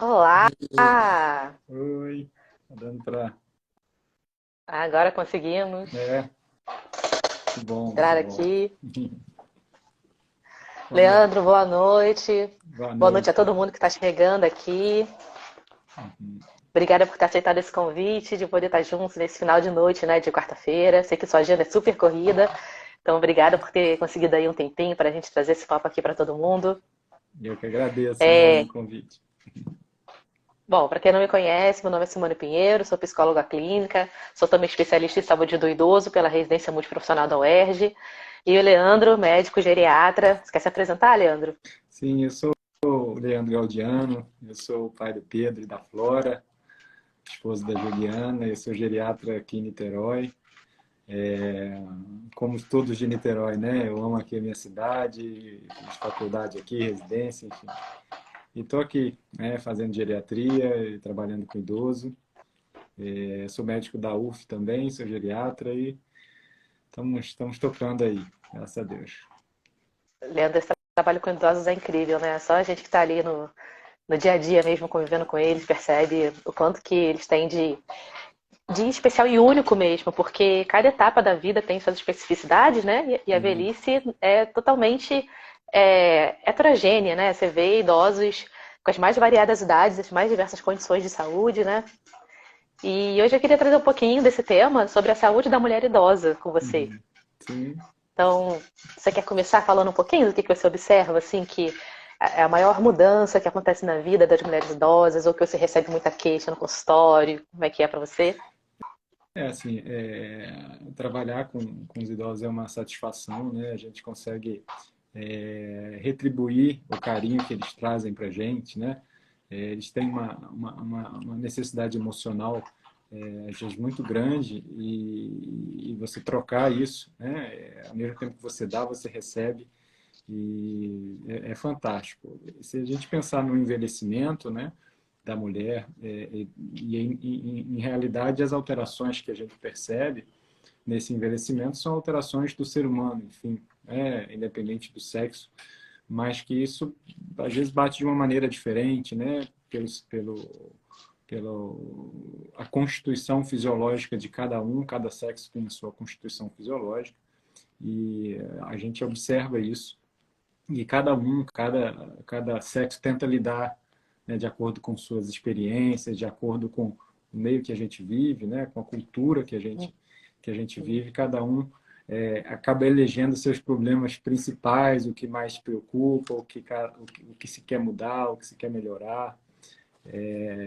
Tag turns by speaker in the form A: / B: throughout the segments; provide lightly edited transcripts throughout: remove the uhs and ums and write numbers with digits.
A: Olá!
B: Oi, tá dando pra.
A: Agora conseguimos
B: É, que bom, que
A: entrar
B: bom.
A: aqui.
B: Olha,
A: Leandro, boa noite.
B: boa
A: Boa noite a
B: noite.
A: todo mundo que está chegando aqui.
B: Uhum.
A: Obrigada por ter aceitado esse convite, de poder estar juntos nesse final de noite, né, de quarta-feira. Sei que sua agenda é super corrida, então obrigada por ter conseguido aí um tempinho para a gente trazer esse papo aqui para todo mundo.
B: Eu que agradeço, enorme o
A: É,
B: convite.
A: Bom, para quem não me conhece, meu nome é Simone Pinheiro, sou psicóloga clínica, sou também especialista em saúde do idoso pela residência multiprofissional da UERJ. E o Leandro, médico geriatra. Você quer se apresentar, Leandro?
B: Sim, eu sou o Leandro Gaudiano, eu sou o pai do Pedro e da Flora, esposo da Juliana, eu sou geriatra aqui em Niterói. É, como todos de Niterói, né? Eu amo aqui a minha cidade, fiz faculdade aqui, residência, enfim. E estou aqui, né, fazendo geriatria e trabalhando com idoso. Sou médico da UF também, sou geriatra e estamos tocando aí, graças a Deus.
A: Leandro, esse trabalho com idosos é incrível, né? Só a gente que está ali no dia a dia mesmo, convivendo com eles, percebe o quanto que eles têm de especial e único mesmo, porque cada etapa da vida tem suas especificidades, né? E a
B: Sim,
A: velhice é totalmente heterogênea, né? Você vê idosos com as mais variadas idades, as mais diversas condições de saúde, né? E hoje eu queria trazer um pouquinho desse tema sobre a saúde da mulher idosa com você.
B: uhum, sim.
A: Então, você quer começar falando um pouquinho do que você observa, assim, que é a maior mudança que acontece na vida das mulheres idosas, ou que você recebe muita queixa no consultório? Como é que é para você?
B: Assim, trabalhar com os idosos é uma satisfação, né? A gente consegue retribuir o carinho que eles trazem para a gente, né? Eles têm uma necessidade emocional às vezes muito grande e você trocar isso, né? Ao mesmo tempo que você dá, você recebe e é fantástico. Se a gente pensar no envelhecimento, né, da mulher e em realidade as alterações que a gente percebe nesse envelhecimento são alterações do ser humano, enfim, independente do sexo, mas que isso às vezes bate de uma maneira diferente, né, pelo a constituição fisiológica de cada sexo tem a sua constituição fisiológica e a gente observa isso e cada sexo tenta lidar, né, de acordo com suas experiências, de acordo com o meio que a gente vive, né, com a cultura que a gente vive, cada um acaba elegendo seus problemas principais, o que mais preocupa, o que se quer mudar, o que se quer melhorar.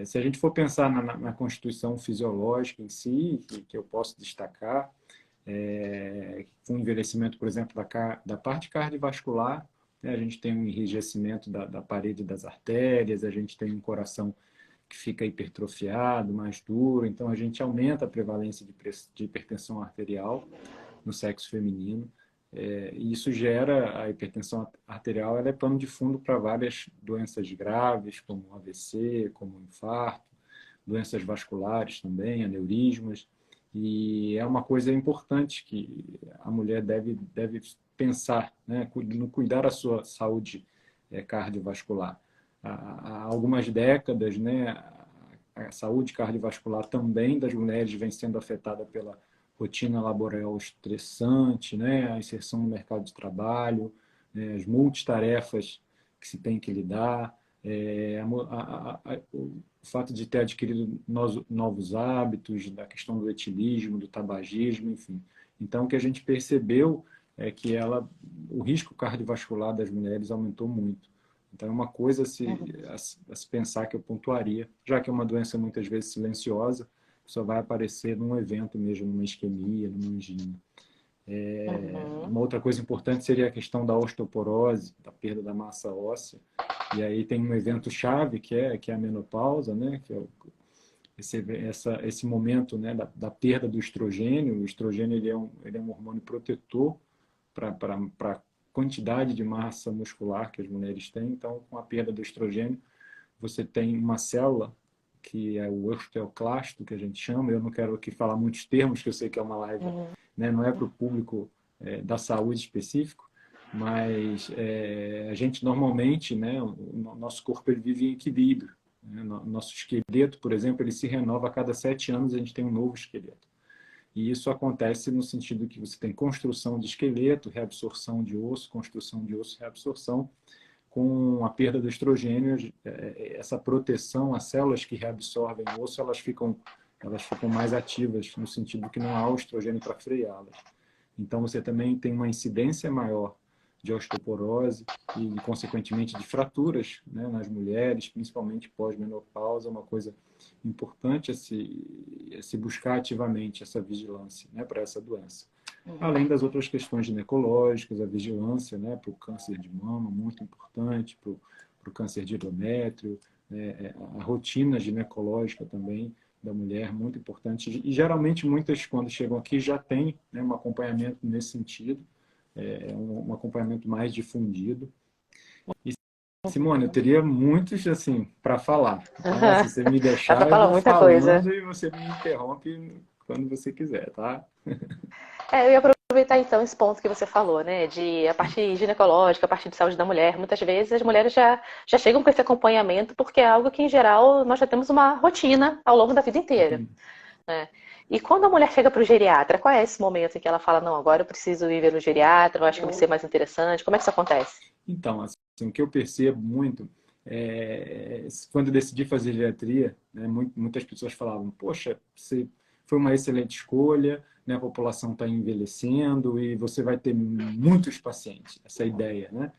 B: Se a gente for pensar na constituição fisiológica em si, que eu posso destacar, com o envelhecimento, por exemplo, da parte cardiovascular, né, a gente tem um enrijecimento da parede das artérias, a gente tem um coração que fica hipertrofiado, mais duro, então a gente aumenta a prevalência de hipertensão arterial no sexo feminino. E isso gera a hipertensão arterial, ela é pano de fundo para várias doenças graves, como AVC, como infarto, doenças vasculares também, aneurismas. E é uma coisa importante que a mulher deve pensar, né, no cuidar da sua saúde cardiovascular. Há algumas décadas, né, a saúde cardiovascular também das mulheres vem sendo afetada pela rotina laboral estressante, né, a inserção no mercado de trabalho, né, as multitarefas que se tem que lidar, o fato de ter adquirido novos hábitos, da questão do etilismo, do tabagismo, enfim. Então, o que a gente percebeu é que o risco cardiovascular das mulheres aumentou muito. Então, é uma coisa a se pensar que eu pontuaria, já que é uma doença muitas vezes silenciosa, só vai aparecer num evento mesmo, numa isquemia, numa angina.
A: Uhum.
B: Uma outra coisa importante seria a questão da osteoporose, da perda da massa óssea. E aí tem um evento chave que é a menopausa, né? Que é esse momento, né, da perda do estrogênio. O estrogênio ele é um hormônio protetor para a quantidade de massa muscular que as mulheres têm. Então, com a perda do estrogênio, você tem uma célula que é o osteoclasto, que a gente chama. Eu não quero aqui falar muitos termos, que eu sei que é uma live,
A: Uhum.
B: né, não é para o público da saúde específico, mas a gente normalmente, né, o nosso corpo ele vive em equilíbrio. né? Nosso esqueleto, por exemplo, ele se renova a cada 7 anos, a gente tem um novo esqueleto. E isso acontece no sentido que você tem construção de esqueleto, reabsorção de osso, construção de osso, reabsorção. Com a perda do estrogênio, essa proteção, as células que reabsorvem o osso, elas ficam mais ativas, no sentido que não há o estrogênio para freá-las. Então, você também tem uma incidência maior de osteoporose e, consequentemente, de fraturas, né, nas mulheres, principalmente pós-menopausa, uma coisa importante a se buscar ativamente essa vigilância, né, para essa doença. Além das outras questões ginecológicas, a vigilância, né, para o câncer de mama, muito importante, para o câncer de endométrio, né, a rotina ginecológica também da mulher, muito importante. E geralmente muitas, quando chegam aqui, já tem, né, um acompanhamento nesse sentido, um acompanhamento mais difundido. E, Simone, eu teria muitos assim para falar. Tá? Se você me
A: Dá para
B: deixar, eu
A: falar
B: vou
A: muita coisa.
B: falando e você me interrompe quando você quiser, tá?
A: Eu ia aproveitar então esse ponto que você falou, né? De a parte ginecológica, a parte de saúde da mulher. Muitas vezes as mulheres já chegam com esse acompanhamento porque é algo que, em geral, nós já temos uma rotina ao longo da vida inteira. Né? E quando a mulher chega para o geriatra, qual é esse momento em que ela fala, não, agora eu preciso ir ver no geriatra, eu acho que vai ser mais interessante? Como é que isso acontece?
B: Então, assim, o que eu percebo muito quando eu decidi fazer geriatria, né, muitas pessoas falavam, poxa, você foi uma excelente escolha, né, a população está envelhecendo e você vai ter muitos pacientes, essa ideia, né?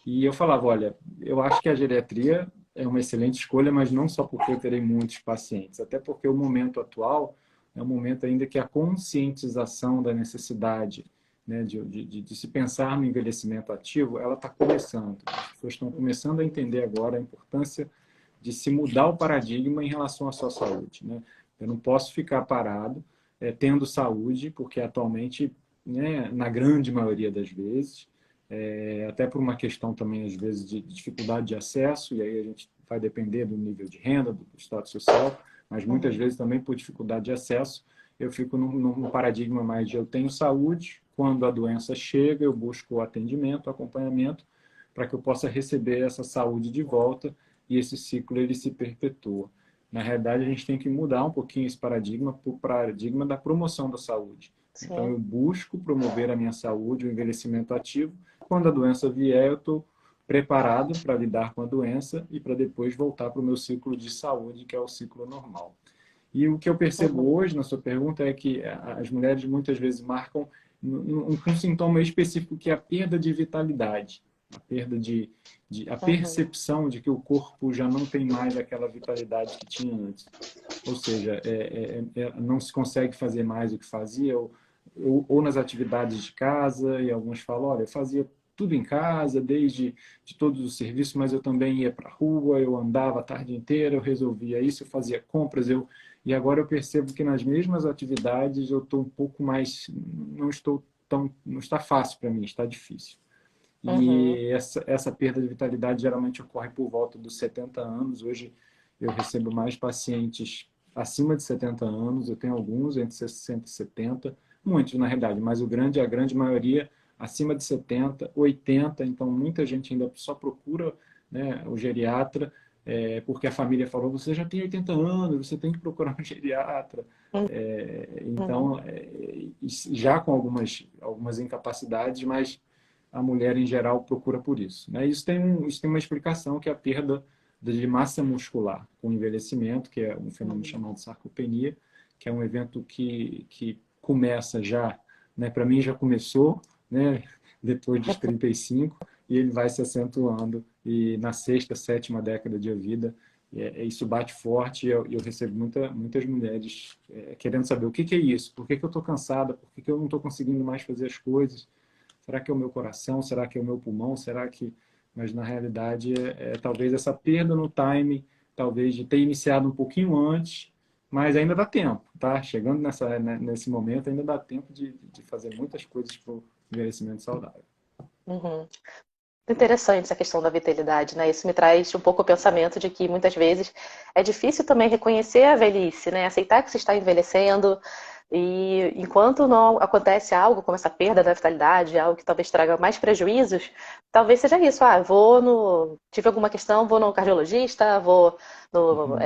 B: E eu falava, olha, eu acho que a geriatria é uma excelente escolha, mas não só porque eu terei muitos pacientes, até porque o momento atual é um momento ainda que a conscientização da necessidade, né, de se pensar no envelhecimento ativo, ela está começando. As pessoas estão começando a entender agora a importância de se mudar o paradigma em relação à sua saúde, né? Eu não posso ficar parado tendo saúde, porque atualmente, né, na grande maioria das vezes, até por uma questão também, às vezes, de dificuldade de acesso, e aí a gente vai depender do nível de renda, do status social, mas muitas vezes também por dificuldade de acesso, eu fico num paradigma mais de eu tenho saúde, quando a doença chega, eu busco o atendimento, o acompanhamento, para que eu possa receber essa saúde de volta e esse ciclo ele se perpetua. Na realidade, a gente tem que mudar um pouquinho esse paradigma para o paradigma da promoção da saúde.
A: Sim.
B: Então, eu busco promover a minha saúde, o envelhecimento ativo. Quando a doença vier, eu estou preparado para lidar com a doença e para depois voltar para o meu ciclo de saúde, que é o ciclo normal. E o que eu percebo hoje na sua pergunta é que as mulheres muitas vezes marcam um sintoma específico que é a perda de vitalidade, a perda a percepção de que o corpo já não tem mais aquela vitalidade que tinha antes. Ou seja, não se consegue fazer mais o que fazia, ou nas atividades de casa, e alguns falam, olha, eu fazia tudo em casa, desde de todos os serviços, mas eu também ia para a rua, eu andava a tarde inteira, eu resolvia isso, eu fazia compras, e agora eu percebo que nas mesmas atividades eu estou um pouco mais, não está fácil para mim, está difícil. E essa perda de vitalidade geralmente ocorre por volta dos 70 anos. Hoje eu recebo mais pacientes acima de 70 anos, eu tenho alguns entre 60 e 70, muitos na realidade, mas a grande maioria acima de 70, 80, então muita gente ainda só procura, né, o geriatra, porque a família falou, você já tem 80 anos, você tem que procurar um geriatra. Então, já com algumas incapacidades, mas a mulher em geral procura por isso, né? Isso tem uma explicação, que é a perda de massa muscular com o envelhecimento, que é um fenômeno chamado sarcopenia, que é um evento que começa já, né? Para mim já começou, né? Depois dos 35, e ele vai se acentuando, e na sexta, sétima década de vida, isso bate forte, e eu recebo muitas mulheres querendo saber o que é isso, por que eu estou cansada, por que eu não estou conseguindo mais fazer as coisas. Será que é o meu coração? Será que é o meu pulmão? Será que... Mas, na realidade, talvez essa perda no time, talvez de ter iniciado um pouquinho antes, mas ainda dá tempo, tá? Chegando nesse momento, ainda dá tempo de fazer muitas coisas para o envelhecimento saudável.
A: Interessante essa questão da vitalidade, né? Isso me traz um pouco o pensamento de que, muitas vezes, é difícil também reconhecer a velhice, né? Aceitar que você está envelhecendo, E enquanto não acontece algo como essa perda da vitalidade, algo que talvez traga mais prejuízos, talvez seja isso. Ah, tive alguma questão, vou no cardiologista, vou no
B: Uhum.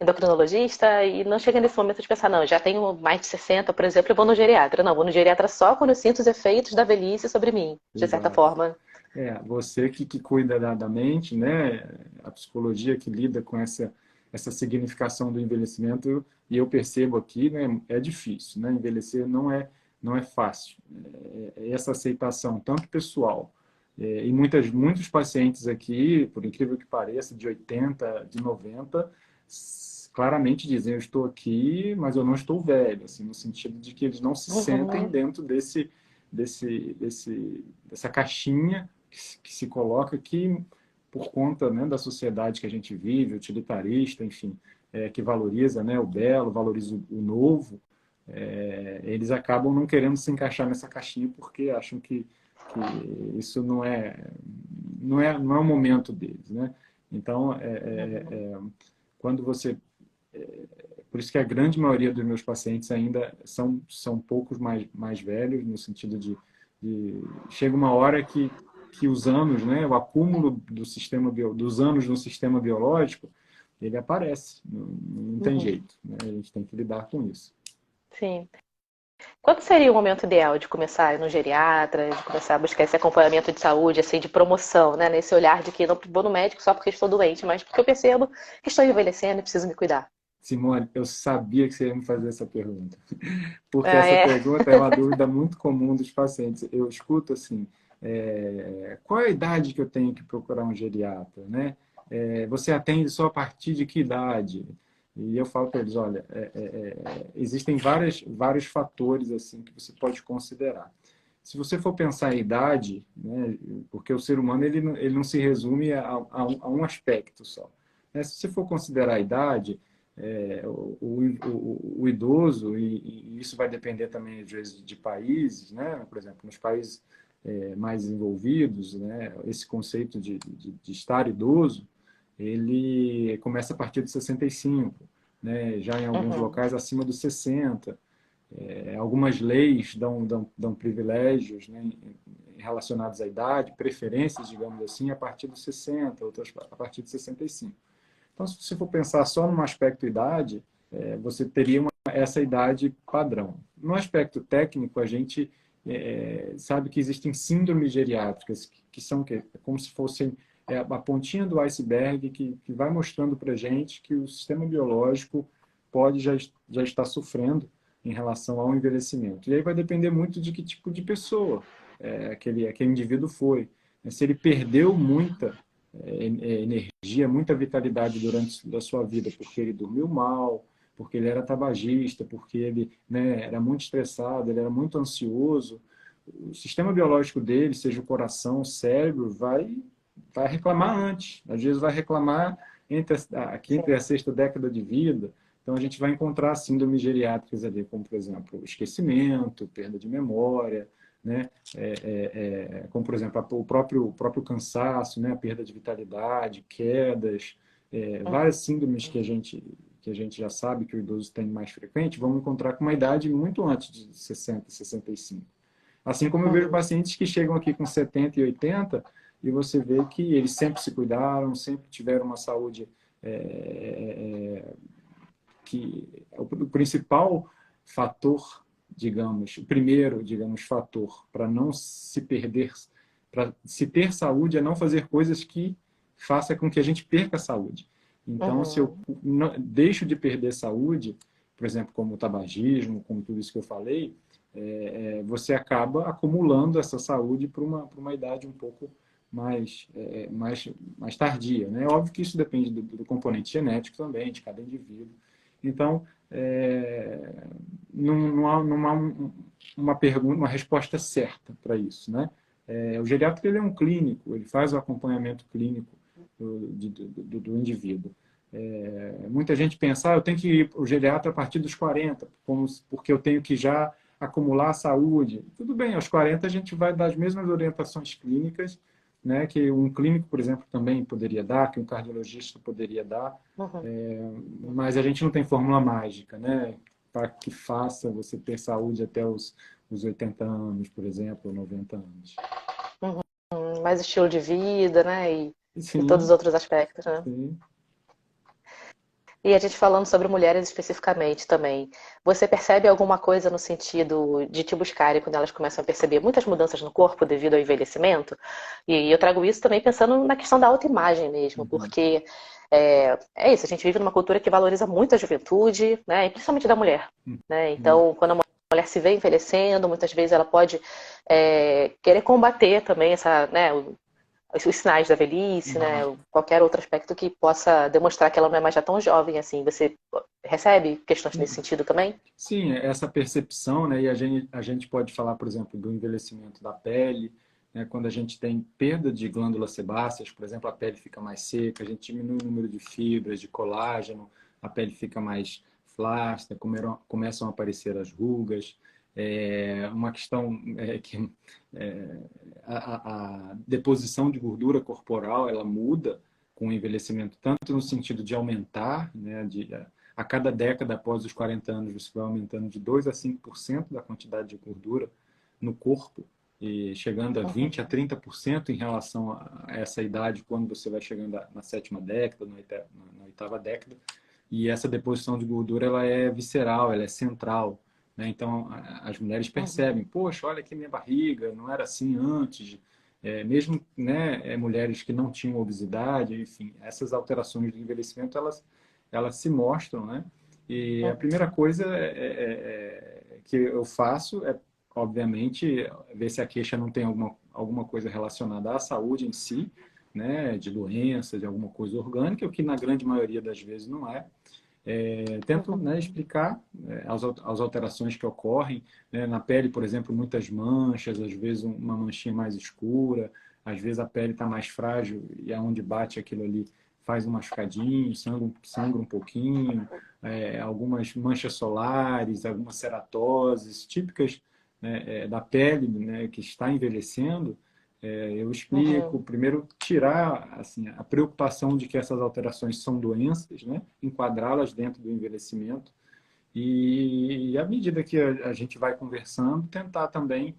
A: endocrinologista, e não chega nesse momento de pensar, não, já tenho mais de 60, por exemplo, eu vou no geriatra. Não, vou no geriatra só quando eu sinto os efeitos da velhice sobre mim, de certa
B: Exato.
A: forma.
B: Você que cuida da mente, né? A psicologia que lida com essa significação do envelhecimento, e eu percebo aqui, né? É difícil, né? Envelhecer não é fácil. Essa aceitação, tanto pessoal, e muitos pacientes aqui, por incrível que pareça, de 80, de 90, claramente dizem, eu estou aqui, mas eu não estou velho, assim, no sentido de que eles não se sentem
A: Uhum,
B: dentro dessa caixinha que se coloca aqui por conta, né, da sociedade que a gente vive, utilitarista, enfim, que valoriza, né, o belo, valoriza o novo, eles acabam não querendo se encaixar nessa caixinha porque acham que isso não é o momento deles, né? Então,
A: uhum,
B: quando você por isso que a grande maioria dos meus pacientes ainda são poucos mais velhos, no sentido de chega uma hora que os anos, né, o acúmulo dos anos no sistema biológico, ele aparece, não tem
A: uhum.
B: jeito, né? A gente tem que lidar com isso.
A: Sim. Quando seria o momento ideal de começar a ir no geriatra, de começar a buscar esse acompanhamento de saúde, assim, de promoção, né? Nesse olhar de que não vou no médico só porque estou doente, mas porque eu percebo que estou envelhecendo e preciso me cuidar.
B: Simone, eu sabia que você ia me fazer essa pergunta, porque
A: Ah,
B: essa
A: é.
B: pergunta é uma dúvida muito comum dos pacientes. Eu escuto assim, qual é a idade que eu tenho que procurar um geriatra, né? Você atende só a partir de que idade? E eu falo para eles, olha, existem vários fatores assim que você pode considerar. Se você for pensar em idade, né, porque o ser humano ele não se resume a um aspecto só. Né? Se você for considerar a idade, o idoso, e isso vai depender também, às vezes, de países, né? Por exemplo, nos países mais envolvidos, né? Esse conceito de estar idoso, ele começa a partir de 65, né? Já em alguns
A: Uhum,
B: locais acima dos 60. Algumas leis dão privilégios, né? Relacionados à idade, preferências, digamos assim, a partir dos 60, outras a partir de 65. Então, se você for pensar só no aspecto idade, você teria essa idade padrão. No aspecto técnico, a gente sabe que existem síndromes geriátricas, que são como se fossem a pontinha do iceberg que vai mostrando para a gente que o sistema biológico pode já estar sofrendo em relação ao envelhecimento. E aí vai depender muito de que tipo de pessoa aquele indivíduo foi. Se ele perdeu muita energia, muita vitalidade durante a sua vida, porque ele dormiu mal, porque ele era tabagista, porque ele, né, era muito estressado, ele era muito ansioso, o sistema biológico dele, seja o coração, o cérebro, vai reclamar antes. Às vezes vai reclamar a quinta e a
A: sim.
B: sexta década de vida. Então a gente vai encontrar síndromes geriátricas ali, como por exemplo, esquecimento, perda de memória, né? Como por exemplo o próprio cansaço, né? A perda de vitalidade, quedas, várias síndromes que a gente já sabe que o idoso tem mais frequente, vamos encontrar com uma idade muito antes de 60, 65. Assim como eu vejo
A: Uhum,
B: pacientes que chegam aqui com 70 e 80 e você vê que eles sempre se cuidaram, sempre tiveram uma saúde que o principal fator, digamos, o primeiro, digamos, fator para não se perder, para se ter saúde é não fazer coisas que faça com que a gente perca a saúde. Então, se eu
A: uhum,
B: deixo de perder saúde, por exemplo, como o tabagismo, como tudo isso que eu falei, você acaba acumulando essa saúde para uma idade um pouco mais tardia. Né? Óbvio que isso depende do componente genético também, de cada indivíduo. Então, não há uma pergunta, uma resposta certa para isso. Né? O geriatra ele é um clínico, ele faz o acompanhamento clínico do indivíduo. Muita gente pensa, eu tenho que ir para o geriatra a partir dos 40, porque eu tenho que já acumular saúde. Tudo bem, aos 40 a gente vai dar as mesmas orientações clínicas, né, que um clínico, por exemplo, também poderia dar, que um cardiologista poderia dar,
A: uhum.
B: mas a gente não tem fórmula mágica, né? para que faça você ter saúde até os 80 anos, por exemplo, 90 anos.
A: Mais estilo de vida, né? E todos os
B: Sim,
A: outros aspectos, né?
B: sim.
A: E a gente falando sobre mulheres especificamente também, você percebe alguma coisa no sentido de te buscarem quando elas começam a perceber muitas mudanças no corpo devido ao envelhecimento? E eu trago isso também pensando na questão da autoimagem mesmo,
B: Uhum,
A: porque é isso, a gente vive numa cultura que valoriza muito a juventude, né? E principalmente da mulher, né?
B: uhum,
A: Então, quando a mulher se vê envelhecendo, muitas vezes ela pode querer combater também essa, né, os sinais da velhice, né?
B: uhum.
A: Qualquer outro aspecto que possa demonstrar que ela não é mais já tão jovem assim. Você recebe questões nesse sentido também?
B: Sim, essa percepção, né? E a gente pode falar, por exemplo, do envelhecimento da pele, né? Quando a gente tem perda de glândulas sebáceas, por exemplo, a pele fica mais seca, a gente diminui o número de fibras, de colágeno, a pele fica mais flácida, começam a aparecer as rugas. Uma questão que a deposição de gordura corporal ela muda com o envelhecimento, tanto no sentido de aumentar, né? A cada década após os 40 anos, você vai aumentando de 2 a 5% da quantidade de gordura no corpo, e chegando a 20 a 30% em relação a essa idade, quando você vai chegando na sétima década, na oitava década. E essa deposição de gordura ela é visceral, ela é central. Né? Então, as mulheres percebem, poxa, olha aqui minha barriga, não era assim antes. Mesmo né, mulheres que não tinham obesidade, enfim, essas alterações do envelhecimento, elas se mostram, né? E a primeira coisa que eu faço é, obviamente, ver se a queixa não tem alguma coisa relacionada à saúde em si, né? De doença, de alguma coisa orgânica, o que na grande maioria das vezes não é. Tento né, explicar as alterações que ocorrem né, na pele, por exemplo, muitas manchas, às vezes uma manchinha mais escura, às vezes a pele está mais frágil e aonde bate aquilo ali faz um machucadinho, sangra um pouquinho, algumas manchas solares, algumas ceratoses típicas né, da pele né, que está envelhecendo. Eu explico,
A: Uhum,
B: primeiro tirar assim, a preocupação de que essas alterações são doenças, né? Enquadrá-las dentro do envelhecimento e à medida que a gente vai conversando, tentar também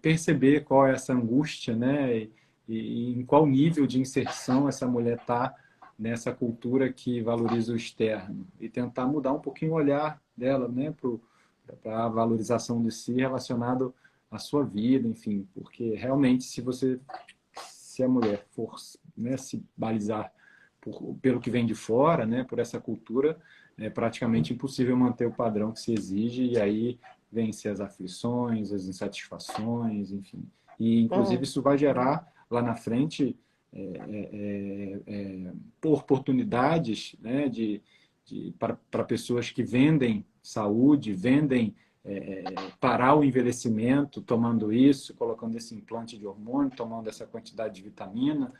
B: perceber qual é essa angústia, né? E em qual nível de inserção essa mulher está nessa cultura que valoriza o externo e tentar mudar um pouquinho o olhar dela, né? Para a valorização de si relacionado a sua vida, enfim, porque realmente se a mulher for né, se balizar pelo que vem de fora, né, por essa cultura, é praticamente impossível manter o padrão que se exige e aí vencer as aflições, as insatisfações, enfim. E inclusive
A: uhum,
B: isso vai gerar lá na frente oportunidades né, para pessoas que vendem saúde, vendem parar o envelhecimento tomando isso, colocando esse implante de hormônio, tomando essa quantidade de vitamina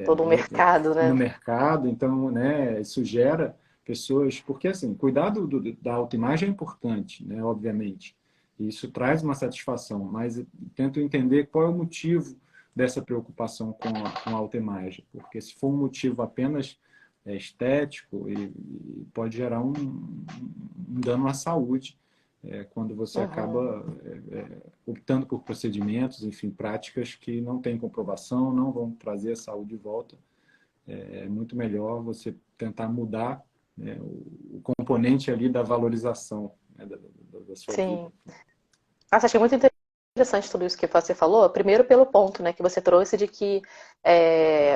A: todo o mercado,
B: no
A: né?
B: mercado. Então, né, isso gera pessoas... Porque, assim, cuidado da autoimagem é importante, né, obviamente. Isso traz uma satisfação, mas tento entender qual é o motivo dessa preocupação com a autoimagem. Porque se for um motivo apenas estético, e pode gerar um dano à saúde quando você
A: Uhum.
B: acaba optando por procedimentos, enfim, práticas que não têm comprovação, não vão trazer a saúde de volta. É muito melhor você tentar mudar né, o componente ali da valorização né, da sua vida.
A: Sim. Nossa, achei muito interessante tudo isso que você falou. Primeiro pelo ponto, né, que você trouxe de que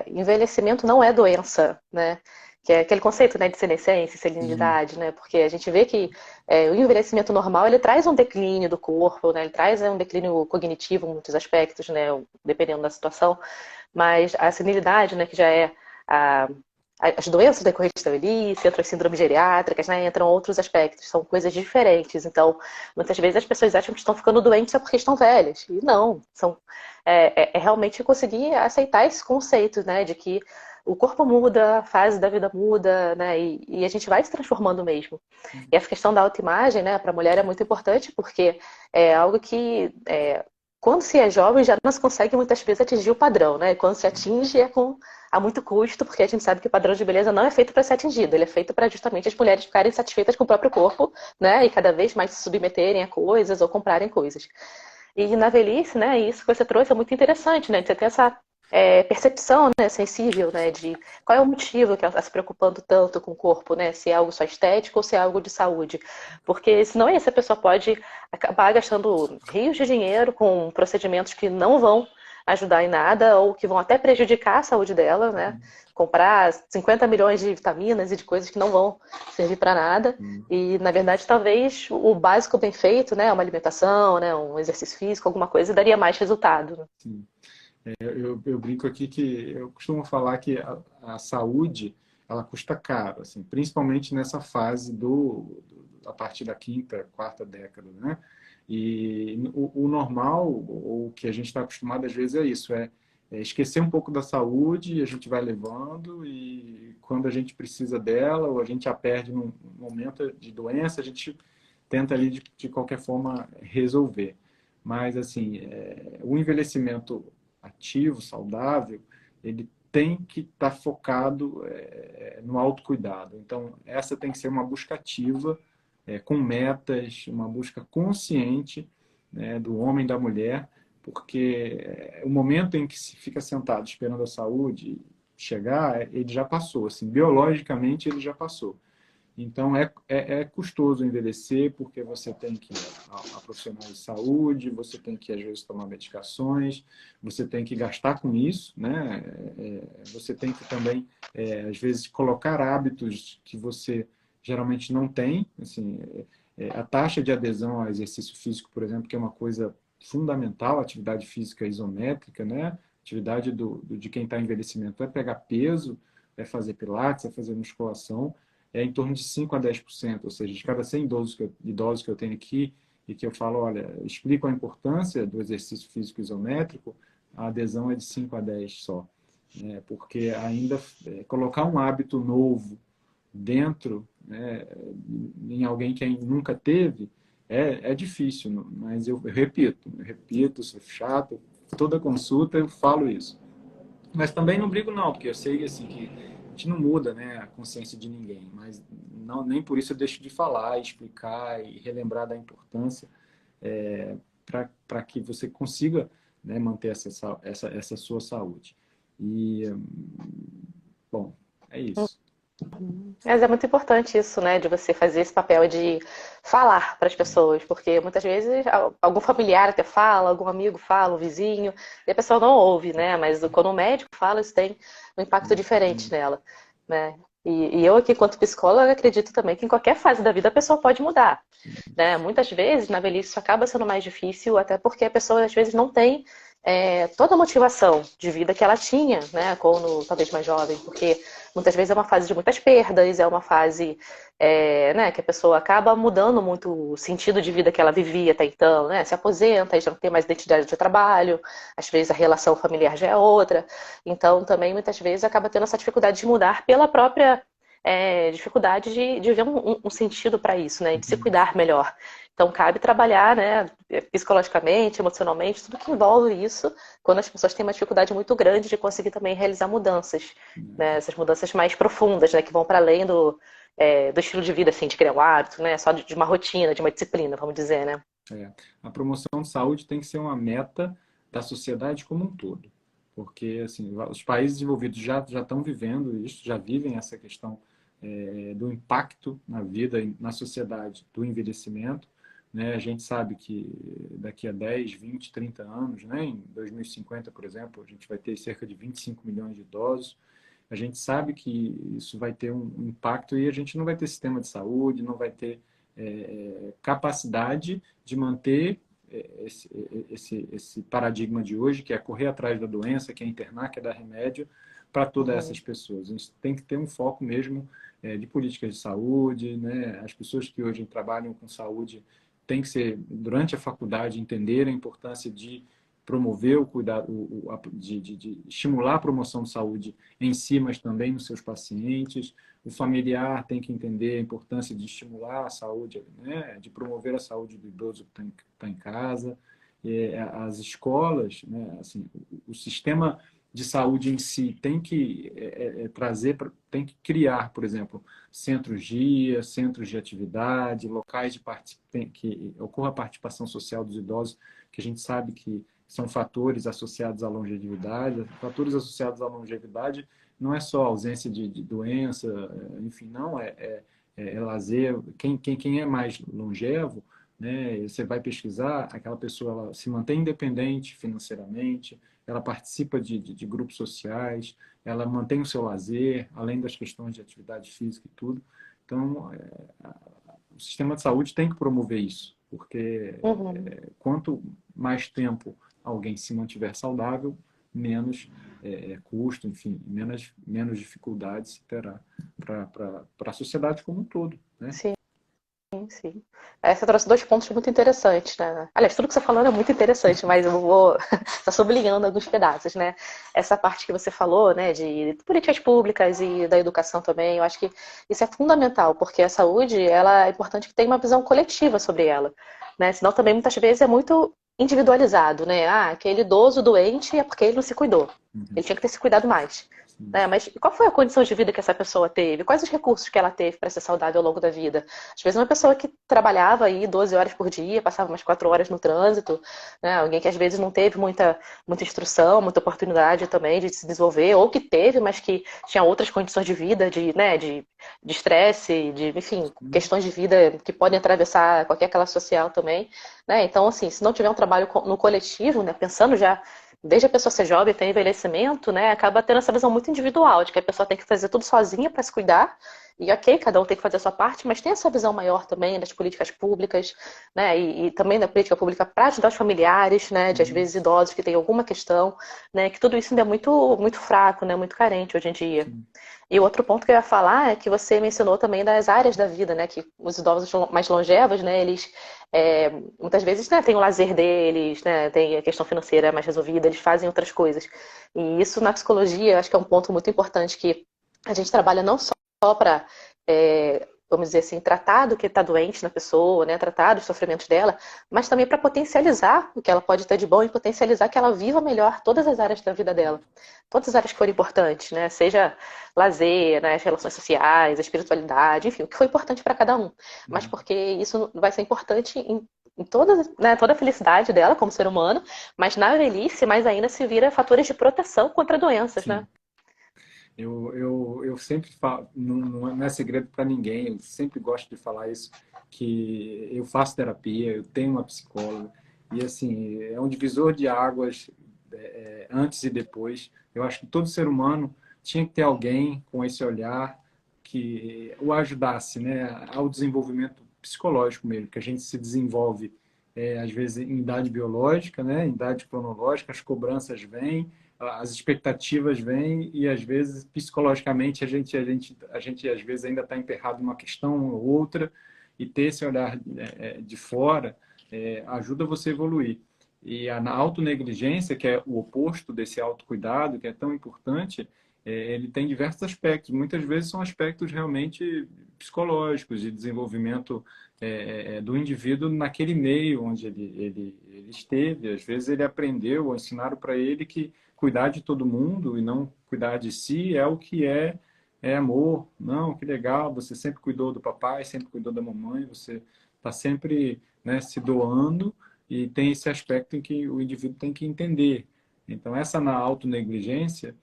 A: envelhecimento não é doença, né? Que é aquele conceito, né, de senescência,
B: Sim.
A: senilidade, né? Porque a gente vê que o envelhecimento normal, ele traz um declínio do corpo, né? Ele traz um declínio cognitivo em muitos aspectos, né? Dependendo da situação. Mas a senilidade, né, que já é a, as doenças decorrentes da velhice, entram as síndromes geriátricas, né, entram outros aspectos, são coisas diferentes. Então, muitas vezes as pessoas acham que estão ficando doentes só porque estão velhas. E não, realmente conseguir aceitar esse conceito, né, de que o corpo muda, a fase da vida muda, né, e a gente vai se transformando mesmo. E essa questão da autoimagem, né, para a mulher é muito importante porque é algo que quando se é jovem, já não se consegue muitas vezes atingir o padrão, né? Quando se atinge é a muito custo, porque a gente sabe que o padrão de beleza não é feito para ser atingido, ele é feito para justamente as mulheres ficarem satisfeitas com o próprio corpo, né? E cada vez mais se submeterem a coisas ou comprarem coisas. E na velhice, né, isso que você trouxe é muito interessante, né, de você ter essa percepção, né, sensível, né, de qual é o motivo que ela está se preocupando tanto com o corpo, né, se é algo só estético ou se é algo de saúde. Porque senão essa pessoa pode acabar gastando rios de dinheiro com procedimentos que não vão ajudar em nada ou que vão até prejudicar a saúde dela, né, comprar 50 milhões de vitaminas e de coisas que não vão servir para nada. E, na verdade, talvez o básico bem feito, né, uma alimentação, né, um exercício físico, alguma coisa, daria mais resultado. Né?
B: Sim. Eu brinco aqui que eu costumo falar que a saúde ela custa caro, assim, principalmente nessa fase a partir da quinta, quarta década, né? E o normal, ou o que a gente está acostumado às vezes é isso, é esquecer um pouco da saúde e a gente vai levando e quando a gente precisa dela ou a gente a perde num momento de doença, a gente tenta ali de qualquer forma resolver. Mas assim, o envelhecimento ativo, saudável, ele tem que estar focado no autocuidado. Então, essa tem que ser uma busca ativa, com metas, uma busca consciente, né, do homem e da mulher, porque o momento em que se fica sentado esperando a saúde chegar, ele já passou, assim, biologicamente ele já passou. Então, é custoso envelhecer, porque você tem que ir a profissionais de saúde, você tem que, às vezes, tomar medicações, você tem que gastar com isso, né? Você tem que também, às vezes, colocar hábitos que você geralmente não tem. Assim, a taxa de adesão ao exercício físico, por exemplo, que é uma coisa fundamental, a atividade física isométrica, né? Atividade de quem está em envelhecimento é pegar peso, é fazer pilates, é fazer musculação, é em torno de 5 a 10%, ou seja, de cada 100 idosos que eu tenho aqui e que eu falo, olha, explico a importância do exercício físico isométrico, a adesão é de 5 a 10 só. Né? Porque ainda colocar um hábito novo dentro, né, em alguém que ainda nunca teve, é difícil, mas eu repito, sou chato, toda consulta eu falo isso. Mas também não brigo não, porque eu sei assim, que a gente não muda, né, a consciência de ninguém, mas não, nem por isso eu deixo de falar, explicar e relembrar da importância para que você consiga, né, manter essa sua saúde. E, bom, é isso.
A: Mas é muito importante isso, né, de você fazer esse papel de falar para as pessoas, porque muitas vezes algum familiar até fala, algum amigo fala, um vizinho, e a pessoa não ouve, né, mas quando o médico fala, isso tem um impacto diferente nela, né. E eu aqui, enquanto psicóloga, acredito também que em qualquer fase da vida a pessoa pode mudar, né. Muitas vezes, na velhice, isso acaba sendo mais difícil, até porque a pessoa, às vezes, não tem toda a motivação de vida que ela tinha, né, quando talvez mais jovem, porque muitas vezes é uma fase de muitas perdas, é uma fase né, que a pessoa acaba mudando muito o sentido de vida que ela vivia até então, né? Se aposenta, e já não tem mais identidade de trabalho, às vezes a relação familiar já é outra. Então, também, muitas vezes, acaba tendo essa dificuldade de mudar pela própria dificuldade de ver um sentido para isso, né? De se cuidar melhor. Então, cabe trabalhar, né, psicologicamente, emocionalmente, tudo que envolve isso, quando as pessoas têm uma dificuldade muito grande de conseguir também realizar mudanças, né? Essas mudanças mais profundas, né, que vão para além do estilo de vida, assim, de criar um hábito, né? Só de uma rotina, de uma disciplina, vamos dizer, né?
B: A promoção de saúde tem que ser uma meta da sociedade como um todo, porque assim, os países desenvolvidos já estão vivendo isso, já vivem essa questão do impacto na vida, na sociedade, do envelhecimento. Né? A gente sabe que daqui a 10, 20, 30 anos, né? Em 2050, por exemplo, a gente vai ter cerca de 25 milhões de idosos. A gente sabe que isso vai ter um impacto e a gente não vai ter sistema de saúde, não vai ter capacidade de manter esse paradigma de hoje, que é correr atrás da doença, que é internar, que é dar remédio para todas essas pessoas. A gente tem que ter um foco mesmo de políticas de saúde, né? As pessoas que hoje trabalham com saúde têm que ser, durante a faculdade, entender a importância de promover o cuidado, de estimular a promoção de saúde em si, mas também nos seus pacientes. O familiar tem que entender a importância de estimular a saúde, né? De promover a saúde do idoso que está em casa. as escolas, né, assim, o sistema de saúde em si tem que tem que criar, por exemplo, centros-dia, centros de atividade, locais que ocorra a participação social dos idosos, que a gente sabe que são fatores associados à longevidade. Fatores associados à longevidade não é só ausência de doença, enfim, não, é lazer. Quem é mais longevo, né, você vai pesquisar, aquela pessoa ela se mantém independente financeiramente, ela participa de grupos sociais, ela mantém o seu lazer, além das questões de atividade física e tudo. Então, o sistema de saúde tem que promover isso, porque
A: Uhum.
B: quanto mais tempo alguém se mantiver saudável, menos custo, enfim, menos dificuldades terá para a sociedade como um todo, né?
A: Sim. Sim. Você trouxe dois pontos muito interessantes, né? Aliás, tudo que você falou é muito interessante, mas eu vou só sublinhando alguns pedaços, né? Essa parte que você falou, né, de políticas públicas e da educação também, eu acho que isso é fundamental, porque a saúde, ela é importante que tenha uma visão coletiva sobre ela, né? Senão também muitas vezes é muito individualizado, né? Ah, aquele idoso doente é porque ele não se cuidou.
B: Uhum.
A: Ele tinha que ter se cuidado mais.
B: Sim.
A: Né? Mas qual foi a condição de vida que essa pessoa teve? Quais os recursos que ela teve para ser saudável ao longo da vida? Às vezes uma pessoa que trabalhava aí 12 horas por dia, passava umas 4 horas no trânsito, né? Alguém que às vezes não teve muita instrução, muita oportunidade também de se desenvolver, ou que teve, mas que tinha outras condições de vida, né, de estresse, enfim, questões de vida que podem atravessar qualquer classe social também, né? Então, assim, se não tiver um trabalho no coletivo, né, pensando já desde a pessoa ser jovem até envelhecimento, né, acaba tendo essa visão muito individual, de que a pessoa tem que fazer tudo sozinha para se cuidar, e ok, cada um tem que fazer a sua parte, mas tem essa visão maior também das políticas públicas, né, e também da política pública para ajudar os familiares, né, de às
B: Uhum.
A: vezes idosos que têm alguma questão, né, que tudo isso ainda é muito fraco, né, muito carente hoje em dia.
B: Sim.
A: E o outro ponto que eu ia falar é que você mencionou também das áreas da vida, né? Que os idosos mais longevos, né? Eles muitas vezes, né, têm o lazer deles, né? Tem a questão financeira mais resolvida, eles fazem outras coisas. E isso na psicologia, eu acho que é um ponto muito importante que a gente trabalha não só para vamos dizer assim, tratar do que está doente na pessoa, né, tratar dos sofrimentos dela, mas também para potencializar o que ela pode ter de bom e potencializar que ela viva melhor todas as áreas da vida dela. Todas as áreas que forem importantes, né, seja lazer, né, as relações sociais, a espiritualidade, enfim, o que foi importante para cada um. Mas
B: Uhum.
A: porque isso vai ser importante em toda a felicidade dela como ser humano, mas na velhice, mais ainda, se vira fatores de proteção contra doenças, né?
B: Sim. Eu sempre falo, não é segredo para ninguém, eu sempre gosto de falar isso, que eu faço terapia, eu tenho uma psicóloga, e assim, é um divisor de águas antes e depois. Eu acho que todo ser humano tinha que ter alguém com esse olhar que o ajudasse, né, ao desenvolvimento psicológico mesmo, que a gente se desenvolve, às vezes, em idade biológica, né, em idade cronológica, as cobranças vêm, as expectativas vêm e às vezes psicologicamente a gente às vezes ainda está emperrado em uma questão ou outra, e ter esse olhar de fora ajuda você a evoluir. E a autonegligência, que é o oposto desse autocuidado, que é tão importante, ele tem diversos aspectos. Muitas vezes são aspectos realmente psicológicos, de desenvolvimento do indivíduo naquele meio onde ele esteve. Às vezes ele aprendeu ou ensinaram para ele que cuidar de todo mundo e não cuidar de si é o que é amor. Não, que legal, você sempre cuidou do papai, sempre cuidou da mamãe, você está sempre, né, se doando, e tem esse aspecto em que o indivíduo tem que entender. Então, essa na autonegligência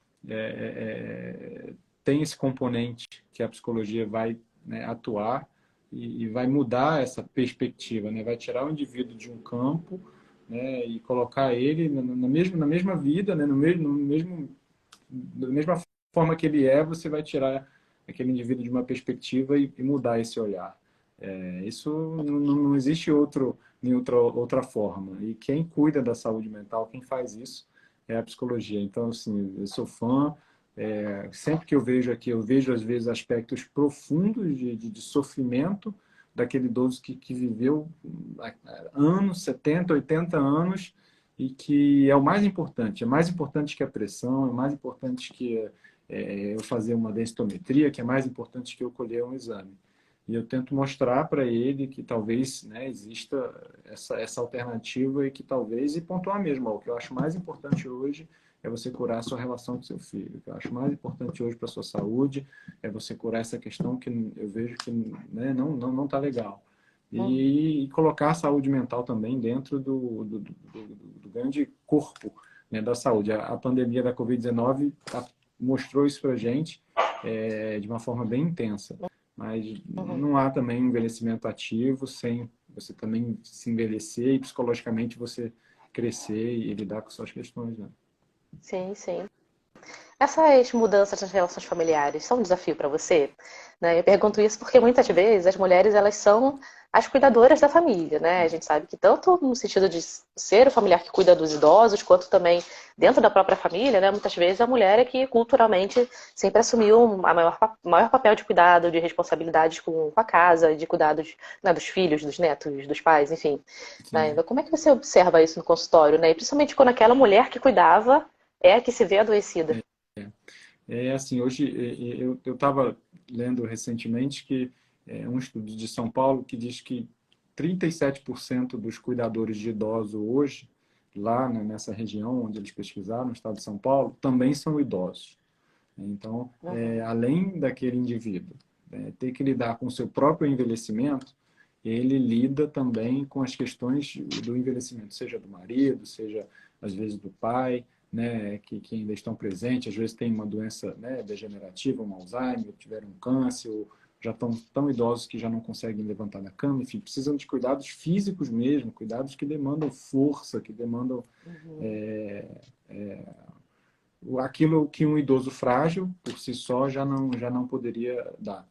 B: tem esse componente que a psicologia vai, né, atuar e vai mudar essa perspectiva, né? Vai tirar o indivíduo de um campo, né, e colocar ele na mesma vida, né, da mesma forma que ele é, você vai tirar aquele indivíduo de uma perspectiva e mudar esse olhar. Isso não existe nem outra forma. E quem cuida da saúde mental, quem faz isso, é a psicologia. Então, assim, eu sou fã. Sempre que eu vejo aqui, eu vejo às vezes aspectos profundos de sofrimento daquele idoso que viveu anos, 70, 80 anos, e que é o mais importante. É mais importante que a pressão, é mais importante que eu fazer uma densitometria, que é mais importante que eu colher um exame. E eu tento mostrar para ele que talvez, né, exista essa alternativa e que talvez, e pontuar mesmo, ó, o que eu acho mais importante hoje é você curar a sua relação com seu filho. O que eu acho mais importante hoje para a sua saúde é você curar essa questão que eu vejo que, né, não tá legal. E colocar a saúde mental também dentro do grande corpo, né, da saúde. A pandemia da Covid-19 mostrou isso para a gente de uma forma bem intensa. Mas
A: Uhum.
B: não há também um envelhecimento ativo sem você também se envelhecer e psicologicamente você crescer e lidar com suas questões, né?
A: Sim, sim. Essas mudanças nas relações familiares são um desafio para você? Né? Eu pergunto isso porque muitas vezes as mulheres elas são as cuidadoras da família, né? A gente sabe que tanto no sentido de ser o familiar que cuida dos idosos, quanto também dentro da própria família, né? Muitas vezes a mulher é que culturalmente sempre assumiu a maior papel de cuidado, de responsabilidades com a casa, de cuidados, né, dos filhos, dos netos, dos pais, enfim. Né?
B: Sim.
A: Então, como é que você observa isso no consultório, né? E principalmente quando aquela mulher que cuidava é a que se vê adoecida.
B: É assim, hoje eu estava lendo recentemente que um estudo de São Paulo que diz que 37% dos cuidadores de idosos hoje, lá né, nessa região onde eles pesquisaram, no estado de São Paulo, também são idosos. Então,
A: Uhum.
B: além daquele indivíduo ter que lidar com o seu próprio envelhecimento, ele lida também com as questões do envelhecimento, seja do marido, seja às vezes do pai, né, que ainda estão presentes, às vezes tem uma doença, né, degenerativa, um Alzheimer, tiveram um câncer, ou já estão tão idosos que já não conseguem levantar da cama, enfim, precisam de cuidados físicos mesmo, cuidados que demandam força, que demandam
A: Uhum.
B: aquilo que um idoso frágil, por si só, já não poderia dar.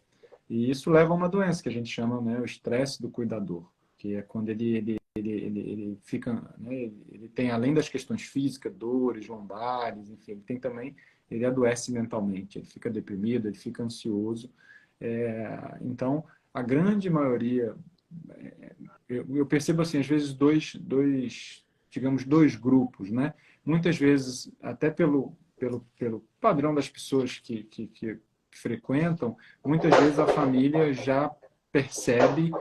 B: E isso leva a uma doença que a gente chama, né, o estresse do cuidador, que é quando ele fica, né, ele tem, além das questões físicas, dores, lombares, enfim, ele tem também, ele adoece mentalmente, ele fica deprimido, ele fica ansioso. Então, a grande maioria, eu percebo assim, às vezes digamos, dois grupos, né? Muitas vezes, até pelo padrão das pessoas que frequentam, muitas vezes a família já percebe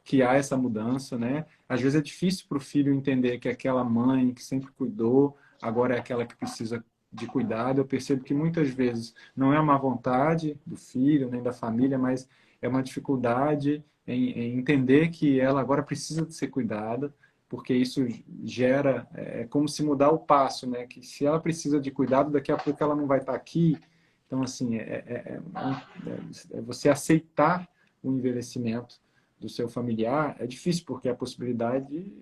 B: que há essa mudança, né? Às vezes é difícil para o filho entender que aquela mãe que sempre cuidou, agora é aquela que precisa de cuidado. Eu percebo que muitas vezes não é a má vontade do filho, nem da família, mas é uma dificuldade em entender que ela agora precisa de ser cuidada, porque isso gera, como se mudar o passo, né? Que se ela precisa de cuidado, daqui a pouco ela não vai estar aqui. Então, assim, é você aceitar o envelhecimento do seu familiar é difícil, porque a possibilidade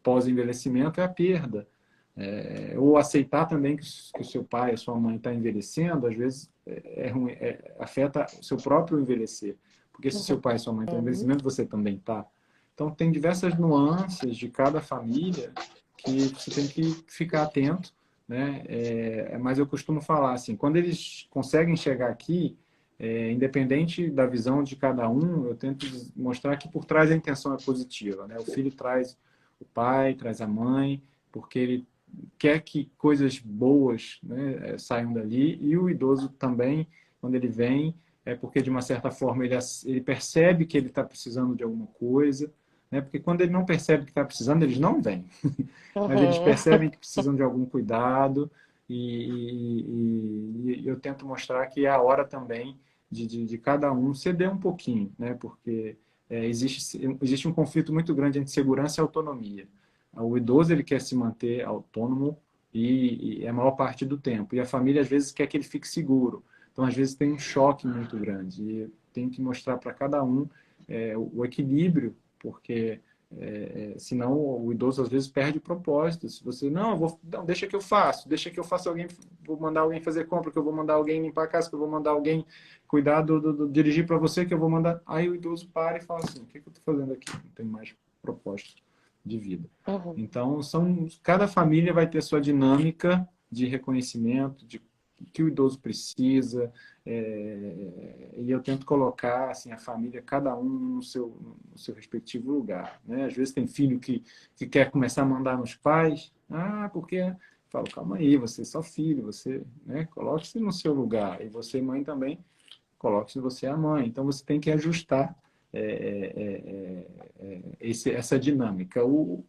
B: pós-envelhecimento é a perda. Ou aceitar também que o seu pai, a sua mãe está envelhecendo, às vezes ruim, afeta o seu próprio envelhecer. Porque se seu pai e sua mãe estão em
A: Uhum.
B: envelhecimento, você também está. Então, tem diversas nuances de cada família que você tem que ficar atento, né? Mas eu costumo falar assim, quando eles conseguem chegar aqui, independente da visão de cada um, eu tento mostrar que por trás a intenção é positiva, né? O filho traz o pai, traz a mãe, porque ele quer que coisas boas, né, saiam dali, e o idoso também, quando ele vem, é porque de uma certa forma ele percebe que ele está precisando de alguma coisa, né? Porque quando ele não percebe que está precisando, eles não vêm. Mas eles
A: Uhum.
B: percebem que precisam de algum cuidado e eu tento mostrar que é a hora também de cada um ceder um pouquinho, né? Porque existe um conflito muito grande entre segurança e autonomia. O idoso ele quer se manter autônomo e a maior parte do tempo. E a família às vezes quer que ele fique seguro. Então às vezes tem um choque muito grande. E tem que mostrar para cada um o equilíbrio, porque senão o idoso às vezes perde o propósito. Se você não, deixa que eu faço, deixa que eu faça alguém, vou mandar alguém fazer compra, que eu vou mandar alguém limpar a casa, que eu vou mandar alguém cuidar dirigir para você, que eu vou mandar. Aí o idoso para e fala assim: o que eu estou fazendo aqui? Não tem mais propósito de vida.
A: Uhum.
B: Então, cada família vai ter sua dinâmica de reconhecimento, de que o idoso precisa, e eu tento colocar assim, a família, cada um no seu respectivo lugar. Né? Às vezes tem filho que quer começar a mandar nos pais, porque... Eu falo, calma aí, você é só filho, você, né, coloque-se no seu lugar, e você, mãe, também, coloque-se você é a mãe. Então, você tem que ajustar essa dinâmica. O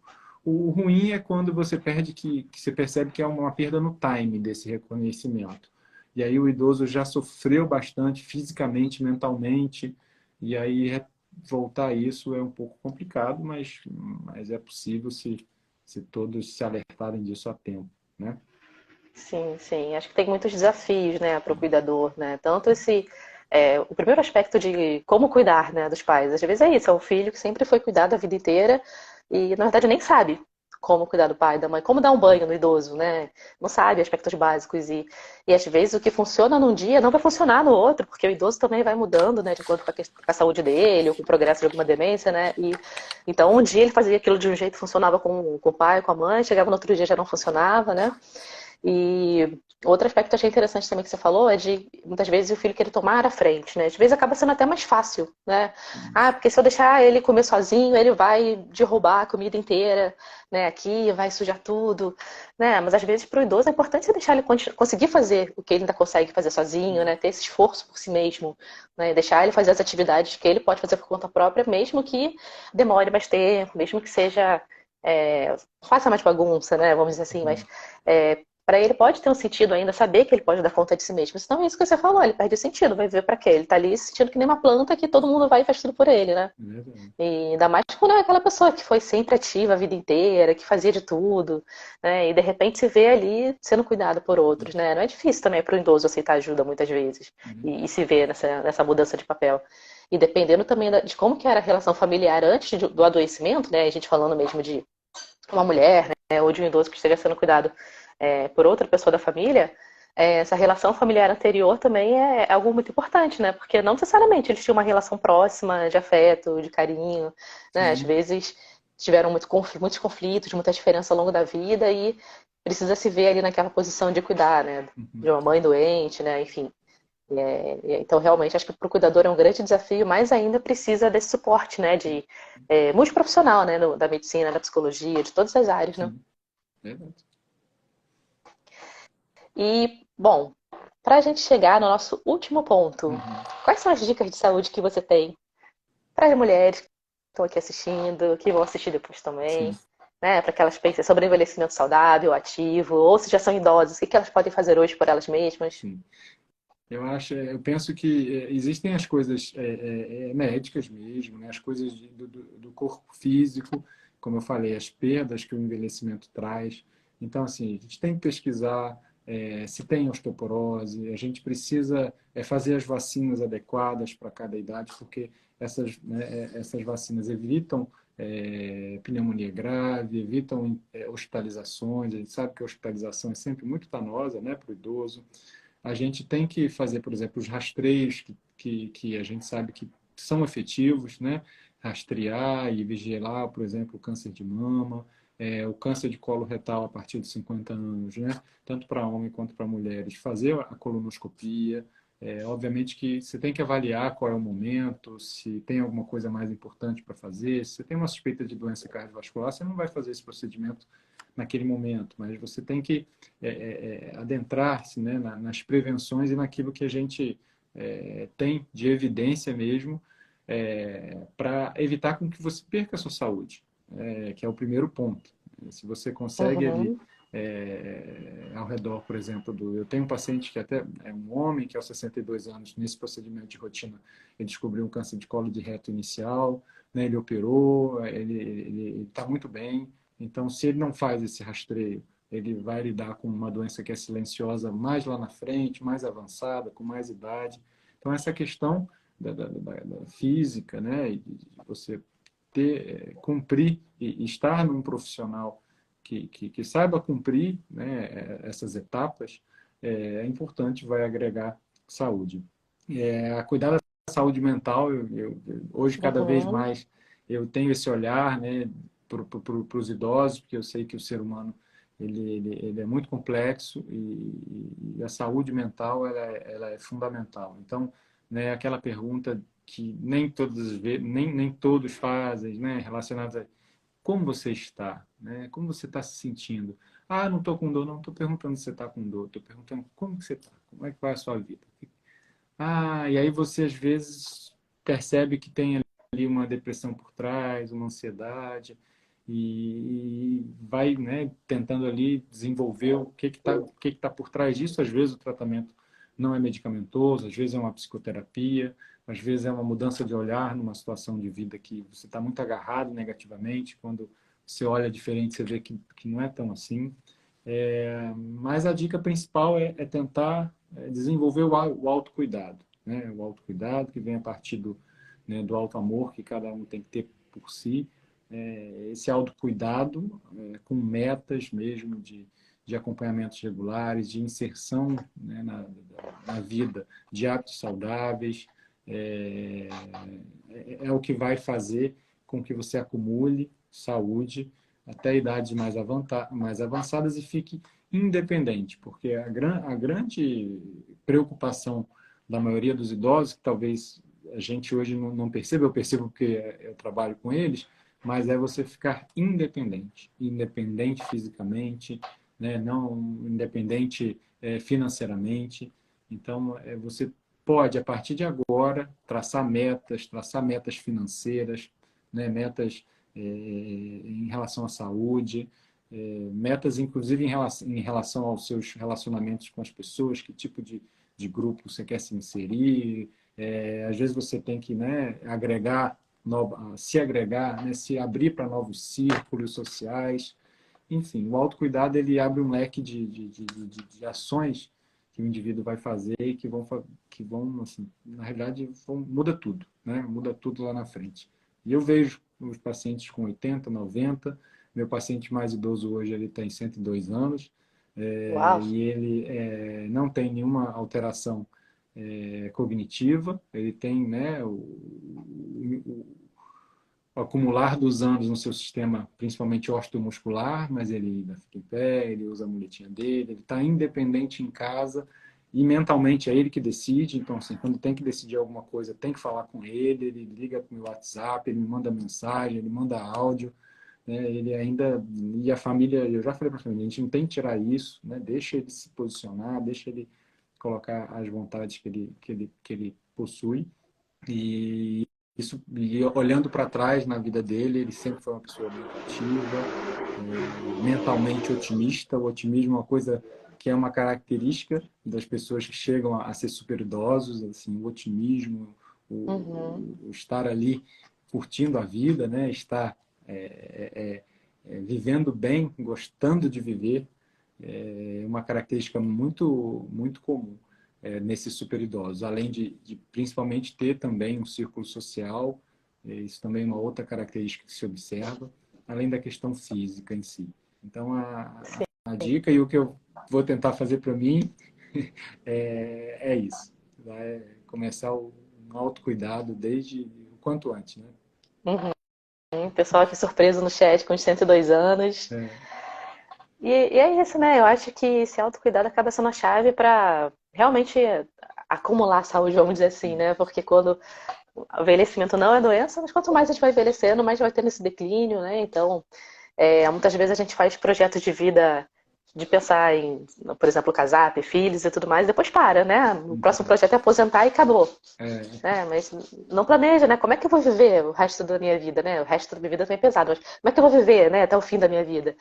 B: ruim é quando você perde que você percebe que é uma perda no time desse reconhecimento. E aí o idoso já sofreu bastante fisicamente, mentalmente, e aí voltar a isso é um pouco complicado, mas é possível se todos se alertarem disso a tempo, né?
A: Sim, sim. Acho que tem muitos desafios, né, para o cuidador, né? Tanto o primeiro aspecto de como cuidar, né, dos pais. Às vezes é isso, é o filho que sempre foi cuidado a vida inteira e, na verdade, nem sabe como cuidar do pai, da mãe, como dar um banho no idoso, né? Não sabe aspectos básicos e às vezes o que funciona num dia não vai funcionar no outro, porque o idoso também vai mudando, né, de acordo com a saúde dele ou com o progresso de alguma demência, né? E então um dia ele fazia aquilo de um jeito, funcionava com o pai, com a mãe, chegava no outro dia já não funcionava, né? E outro aspecto que eu achei interessante também que você falou é de muitas vezes o filho querer tomar a frente, né? Às vezes acaba sendo até mais fácil, né? Ah, porque se eu deixar ele comer sozinho, ele vai derrubar a comida inteira, né? Aqui vai sujar tudo, né? Mas às vezes para o idoso é importante você deixar ele conseguir fazer o que ele ainda consegue fazer sozinho, né? Ter esse esforço por si mesmo, né? Deixar ele fazer as atividades que ele pode fazer por conta própria, mesmo que demore mais tempo, mesmo que seja faça mais bagunça, né? Vamos dizer assim, mas para ele pode ter um sentido ainda saber que ele pode dar conta de si mesmo. Senão é isso que você falou, ele perde o sentido, vai ver para quê? Ele tá ali se sentindo que nem uma planta que todo mundo vai e faz tudo por ele, né?
B: Verdade.
A: E ainda mais quando é aquela pessoa que foi sempre ativa a vida inteira, que fazia de tudo, né? E de repente se vê ali sendo cuidado por outros, né? Não é difícil também para o idoso aceitar ajuda muitas vezes e se ver nessa mudança de papel. E dependendo também de como que era a relação familiar antes do adoecimento, né? A gente falando mesmo de uma mulher, né? Ou de um idoso que esteja sendo cuidado por outra pessoa da família, essa relação familiar anterior também é algo muito importante, né? Porque não necessariamente eles tinham uma relação próxima de afeto, de carinho, né? Às
B: Sim.
A: vezes tiveram muitos conflitos, muita diferença ao longo da vida e precisa se ver ali naquela posição de cuidar, né? De
B: Uhum.
A: uma mãe doente, né? Enfim. Então, realmente, acho que para o cuidador é um grande desafio, mas ainda precisa desse suporte, né? De multiprofissional, né? Da medicina, da psicologia, de todas as áreas, né?
B: Sim. Verdade.
A: E, bom, para a gente chegar no nosso último ponto,
B: Uhum.
A: quais são as dicas de saúde que você tem para as mulheres que estão aqui assistindo, que vão assistir depois também,
B: Sim.
A: né? Para que elas pensem sobre envelhecimento saudável, ativo, ou se já são idosas, o que elas podem fazer hoje por elas mesmas?
B: Sim. Eu penso que existem as coisas médicas mesmo, né? As coisas do corpo físico, como eu falei, as perdas que o envelhecimento traz. Então, assim, a gente tem que pesquisar se tem osteoporose, a gente precisa fazer as vacinas adequadas para cada idade, porque essas vacinas evitam pneumonia grave, evitam hospitalizações. A gente sabe que a hospitalização é sempre muito danosa, né, para o idoso. A gente tem que fazer, por exemplo, os rastreios que a gente sabe que são efetivos, né? Rastrear e vigiar, por exemplo, o câncer de mama, o câncer de colo retal a partir de 50 anos, né? Tanto para homem quanto para mulheres. Fazer a colonoscopia. Obviamente que você tem que avaliar qual é o momento, se tem alguma coisa mais importante para fazer. Se você tem uma suspeita de doença cardiovascular, você não vai fazer esse procedimento naquele momento, mas você tem que adentrar-se, né, nas prevenções e naquilo que a gente tem de evidência mesmo para evitar com que você perca a sua saúde, que é o primeiro ponto. Se você consegue ali
A: Uhum,
B: ao redor, por exemplo, eu tenho um paciente que até é um homem que aos 62 anos, nesse procedimento de rotina, ele descobriu um câncer de colo de reto inicial, né, ele operou, ele está muito bem. Então, se ele não faz esse rastreio, ele vai lidar com uma doença que é silenciosa mais lá na frente, mais avançada, com mais idade. Então, essa questão da física, né, e de você cumprir e estar num profissional que saiba cumprir, né, essas etapas, importante, vai agregar saúde. A cuidar da saúde mental, hoje cada vez
A: uhum.
B: mais eu tenho esse olhar, né, para os idosos, porque eu sei que o ser humano ele é muito complexo e a saúde mental ela é fundamental. Então, né, aquela pergunta que nem todos nem todos fazem, né, relacionada a como você está, né? Como você está se sentindo? Ah, não estou com dor, não estou perguntando se você está com dor, estou perguntando como que você está, como é que vai a sua vida. Ah, e aí você às vezes percebe que tem ali ali uma depressão por trás, uma ansiedade, e vai, né, tentando ali desenvolver o que tá por trás disso. Às vezes o tratamento não é medicamentoso, às vezes é uma psicoterapia, às vezes é uma mudança de olhar numa situação de vida que você está muito agarrado negativamente. Quando você olha diferente, você vê que não é tão assim. Mas a dica principal é tentar desenvolver o autocuidado, né? O autocuidado que vem a partir do auto-amor que cada um tem que ter por si. Esse autocuidado com metas mesmo de acompanhamentos regulares, de inserção, né, na vida, de hábitos saudáveis, é o que vai fazer com que você acumule saúde até idades mais avançadas e fique independente, porque a grande preocupação da maioria dos idosos, que talvez a gente hoje não perceba, eu percebo porque eu trabalho com eles, mas é você ficar independente, independente fisicamente, né? Não independente financeiramente. Então, você pode, a partir de agora, traçar metas financeiras, né? Metas em relação à saúde, metas inclusive em relação aos seus relacionamentos com as pessoas, que tipo de grupo você quer se inserir. Às vezes você tem que, né, se agregar, né, se abrir para novos círculos sociais. Enfim, o autocuidado ele abre um leque de ações que o indivíduo vai fazer e que vão assim, na realidade, muda tudo, né? Muda tudo lá na frente. E eu vejo os pacientes com 80, 90, meu paciente mais idoso hoje ele tem 102 anos,
A: Uau!
B: e ele não tem nenhuma alteração cognitiva, ele tem, né, o acumular dos anos no seu sistema, principalmente osteomuscular, mas ele ainda fica em pé, ele usa a muletinha dele, ele está independente em casa e mentalmente é ele que decide. Então, assim, quando tem que decidir alguma coisa, tem que falar com ele liga para o meu WhatsApp, ele me manda mensagem, ele manda áudio, né? Ele ainda, e a família, eu já falei para a família, a gente não tem que tirar isso, né? Deixa ele se posicionar, deixa ele colocar as vontades que ele possui. E isso, e olhando para trás na vida dele, ele sempre foi uma pessoa muito ativa, mentalmente otimista. O otimismo é uma coisa que é uma característica das pessoas que chegam a ser super idosos, assim, o otimismo,
A: Uhum.
B: o estar ali curtindo a vida, né? Estar vivendo bem, gostando de viver, é uma característica muito, muito comum nesses superidosos, além de principalmente ter também um círculo social, isso também é uma outra característica que se observa, além da questão física em si. Então, a dica e o que eu vou tentar fazer para mim é isso, vai começar um autocuidado desde o quanto antes, né?
A: Uhum. Pessoal aqui surpreso no chat com os 102 anos.
B: É,
A: E é isso, né? Eu acho que esse autocuidado acaba sendo a chave para realmente acumular saúde, vamos dizer assim, né? Porque quando o envelhecimento não é doença, mas quanto mais a gente vai envelhecendo, mais vai tendo esse declínio, né? Então, muitas vezes a gente faz projetos de vida de pensar em, por exemplo, casar, ter filhos e tudo mais, e depois para, né? O próximo projeto é aposentar e acabou.
B: é,
A: Né? Mas não planeja, né? Como é que eu vou viver o resto da minha vida, né? O resto da minha vida também é pesado, mas como é que eu vou viver, né? Até o fim da minha vida,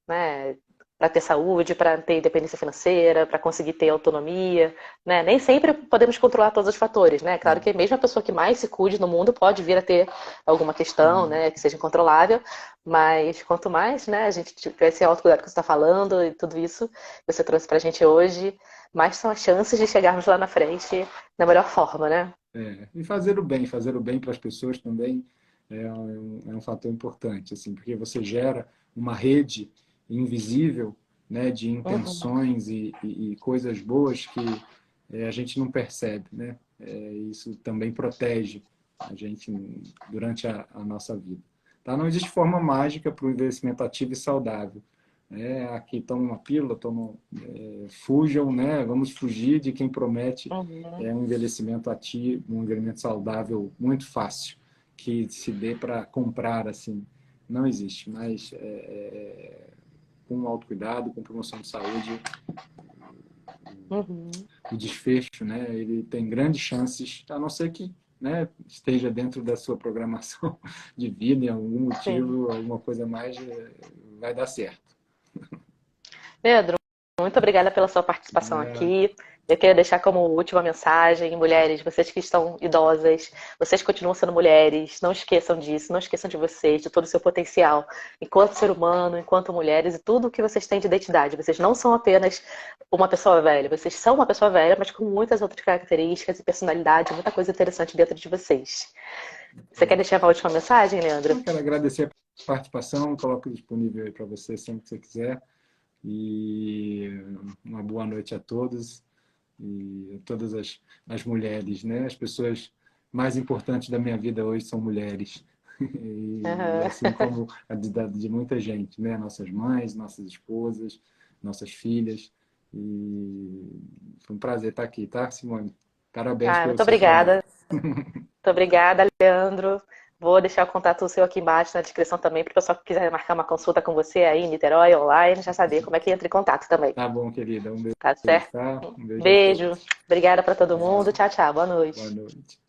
A: né? Para ter saúde, para ter independência financeira, para conseguir ter autonomia, né? Nem sempre podemos controlar todos os fatores, né? Claro que mesmo a pessoa que mais se cuide no mundo pode vir a ter alguma questão, né? Que seja incontrolável, mas quanto mais, né? A gente tiver esse autocuidado que você está falando e tudo isso que você trouxe para a gente hoje, mais são as chances de chegarmos lá na frente da melhor forma, né?
B: E fazer o bem para as pessoas também é um fator importante, assim, porque você gera uma rede invisível, né, de
A: Uhum.
B: intenções e coisas boas que a gente não percebe, né? Isso também protege a gente durante a nossa vida. Tá? Não existe forma mágica para o envelhecimento ativo e saudável. Aqui toma uma pílula, fujam, né? Vamos fugir de quem promete
A: Uhum.
B: um envelhecimento ativo, um envelhecimento saudável muito fácil, que se dê para comprar assim. Não existe, mas com autocuidado, com promoção de saúde,
A: Uhum.
B: o desfecho, né? Ele tem grandes chances, a não ser que né, esteja dentro da sua programação de vida, em algum
A: Sim.
B: motivo, alguma coisa mais, vai dar certo.
A: Pedro, muito obrigada pela sua participação
B: É,
A: aqui. Eu queria deixar como última mensagem, mulheres, vocês que estão idosas, vocês continuam sendo mulheres, não esqueçam disso, não esqueçam de vocês, de todo o seu potencial, enquanto ser humano, enquanto mulheres e tudo o que vocês têm de identidade. Vocês não são apenas uma pessoa velha, vocês são uma pessoa velha, mas com muitas outras características e personalidade, muita coisa interessante dentro de vocês. Você quer deixar uma última mensagem, Leandro?
B: eu quero agradecer a participação, coloco disponível aí para você sempre que você quiser. E uma boa noite a todos e a todas as mulheres, né? As pessoas mais importantes da minha vida hoje são mulheres. E
A: Aham.
B: assim como a de muita gente, né? Nossas mães, nossas esposas, nossas filhas. E foi um prazer estar aqui, tá, Simone? Parabéns
A: Ah,
B: pelo
A: muito
B: seu trabalho.
A: obrigada. Muito obrigada, Leandro. Vou deixar o contato seu aqui embaixo na descrição também, para o pessoal que quiser marcar uma consulta com você aí em Niterói, online, já saber como é que entra em contato também.
B: Tá bom, querida. Um
A: Tá
B: beijo,
A: certo?
B: tá? Um beijo a
A: Beijo.
B: todos.
A: Obrigada para todo mundo.
B: Tchau.
A: Tchau, tchau. Boa
B: Boa
A: noite.
B: noite.